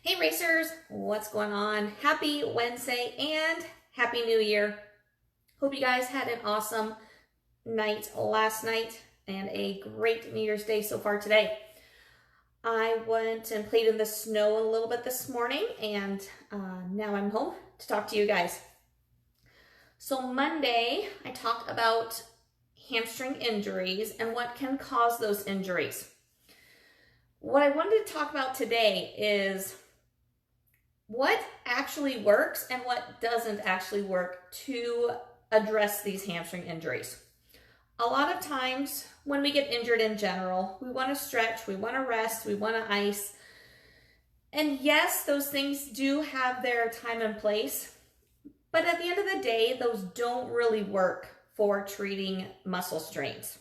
Hey racers, what's going on? Happy Wednesday and Happy New Year. Hope you guys had an awesome night last night and a great New Year's Day so far today. I went and played in the snow a little bit this morning and now I'm home to talk to you guys. So Monday, I talked about hamstring injuries and what can cause those injuries. What I wanted to talk about today is what actually works and what doesn't actually work to address these hamstring injuries. A lot of times when we get injured in general, we want to stretch, we want to rest, we want to ice. And yes, those things do have their time and place, but at the end of the day, those don't really work for treating muscle strains.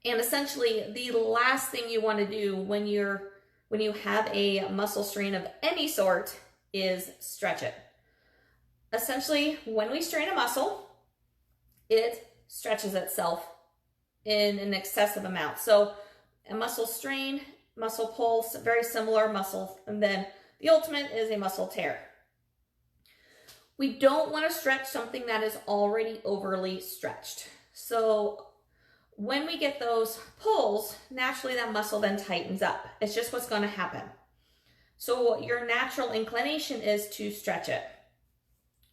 And essentially, the last thing you want to do when you have a muscle strain of any sort is stretch it. Essentially, when we strain a muscle, it stretches itself in an excessive amount. So a muscle strain, muscle pulse, very similar muscles, and then the ultimate is a muscle tear. We don't want to stretch something that is already overly stretched. So when we get those pulls, naturally that muscle then tightens up. It's just what's going to happen. So your natural inclination is to stretch it.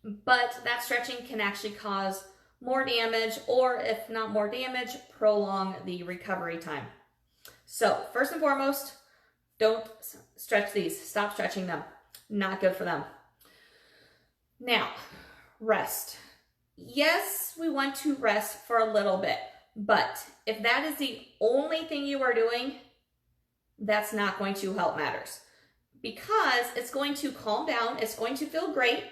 But that stretching can actually cause more damage, or if not more damage, prolong the recovery time. So first and foremost, don't stretch these. Stop stretching them. Not good for them. Now, rest. Yes, we want to rest for a little bit. But if that is the only thing you are doing, that's not going to help matters, because it's going to calm down, it's going to feel great,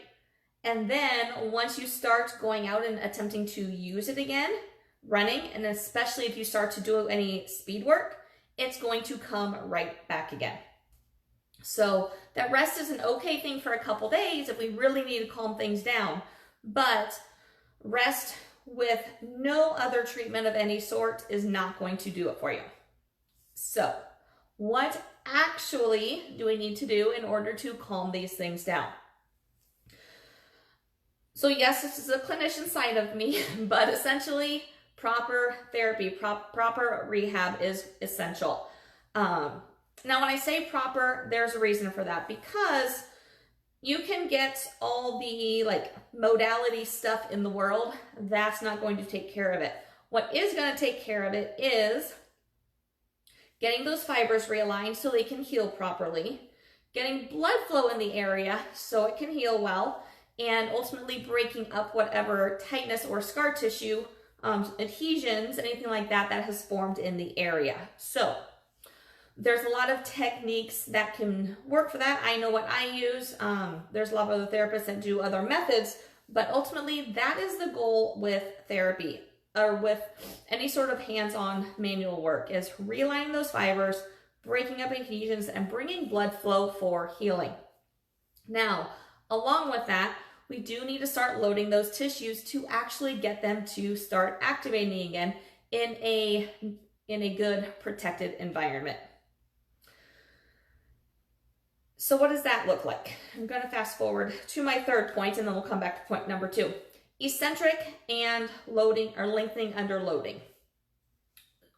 and then once you start going out and attempting to use it again, running, and especially if you start to do any speed work, it's going to come right back again. So that rest is an okay thing for a couple days if we really need to calm things down, but rest with no other treatment of any sort is not going to do it for you. So what actually do we need to do in order to calm these things down? So yes, this is a clinician side of me, but essentially proper therapy, proper rehab is essential. Now when I say proper, there's a reason for that, because you can get all the modality stuff in the world. That's not going to take care of it. What is going to take care of it is getting those fibers realigned so they can heal properly, getting blood flow in the area so it can heal well, and ultimately breaking up whatever tightness or scar tissue, adhesions, anything like that that has formed in the area. So there's a lot of techniques that can work for that. I know what I use. There's a lot of other therapists that do other methods, but ultimately that is the goal with therapy or with any sort of hands-on manual work, is realigning those fibers, breaking up adhesions, and bringing blood flow for healing. Now, along with that, we do need to start loading those tissues to actually get them to start activating again in a good protected environment. So what does that look like? I'm going to fast forward to my third point, and then we'll come back to point number 2. Eccentric and loading, or lengthening under loading.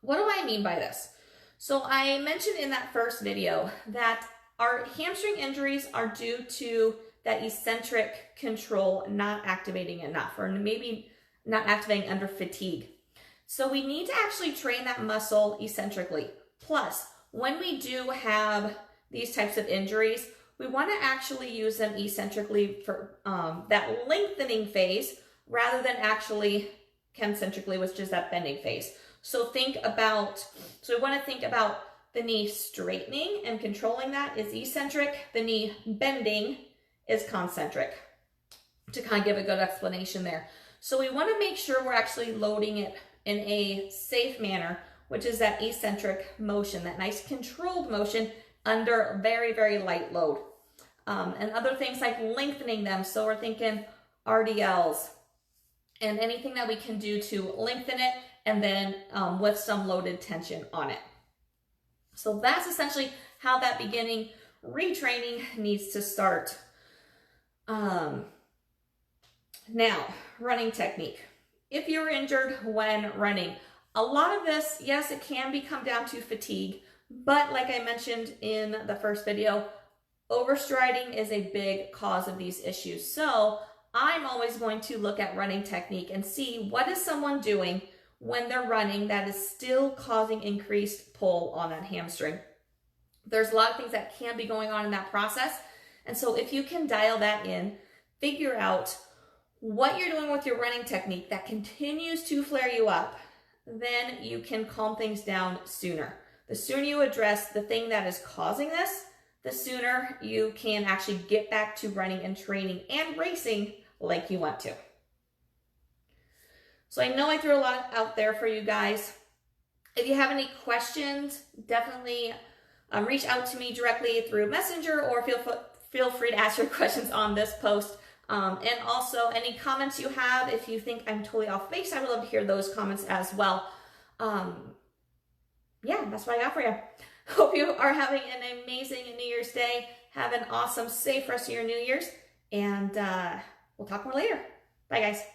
What do I mean by this? So I mentioned in that first video that our hamstring injuries are due to that eccentric control not activating enough, or maybe not activating under fatigue. So we need to actually train that muscle eccentrically. Plus, when we do have these types of injuries, we want to actually use them eccentrically for that lengthening phase rather than actually concentrically, which is that bending phase. So we want to think about the knee straightening and controlling that is eccentric. The knee bending is concentric, to kind of give a good explanation there. So we want to make sure we're actually loading it in a safe manner, which is that eccentric motion, that nice controlled motion under very, very light load. And other things like lengthening them. So we're thinking RDLs and anything that we can do to lengthen it, and then with some loaded tension on it. So that's essentially how that beginning retraining needs to start. Now, running technique. If you're injured when running, a lot of this, yes, it can come down to fatigue, but like I mentioned in the first video, overstriding is a big cause of these issues. So I'm always going to look at running technique and see what is someone doing when they're running that is still causing increased pull on that hamstring. There's a lot of things that can be going on in that process. And so if you can dial that in, figure out what you're doing with your running technique that continues to flare you up, then you can calm things down sooner. The sooner you address the thing that is causing this, the sooner you can actually get back to running and training and racing like you want to. So I know I threw a lot out there for you guys. If you have any questions, definitely reach out to me directly through Messenger, or feel free to ask your questions on this post. And also any comments you have, if you think I'm totally off base, I would love to hear those comments as well. Yeah, that's what I got for you. Hope you are having an amazing New Year's Day. Have an awesome, safe rest of your New Year's, and we'll talk more later. Bye, guys.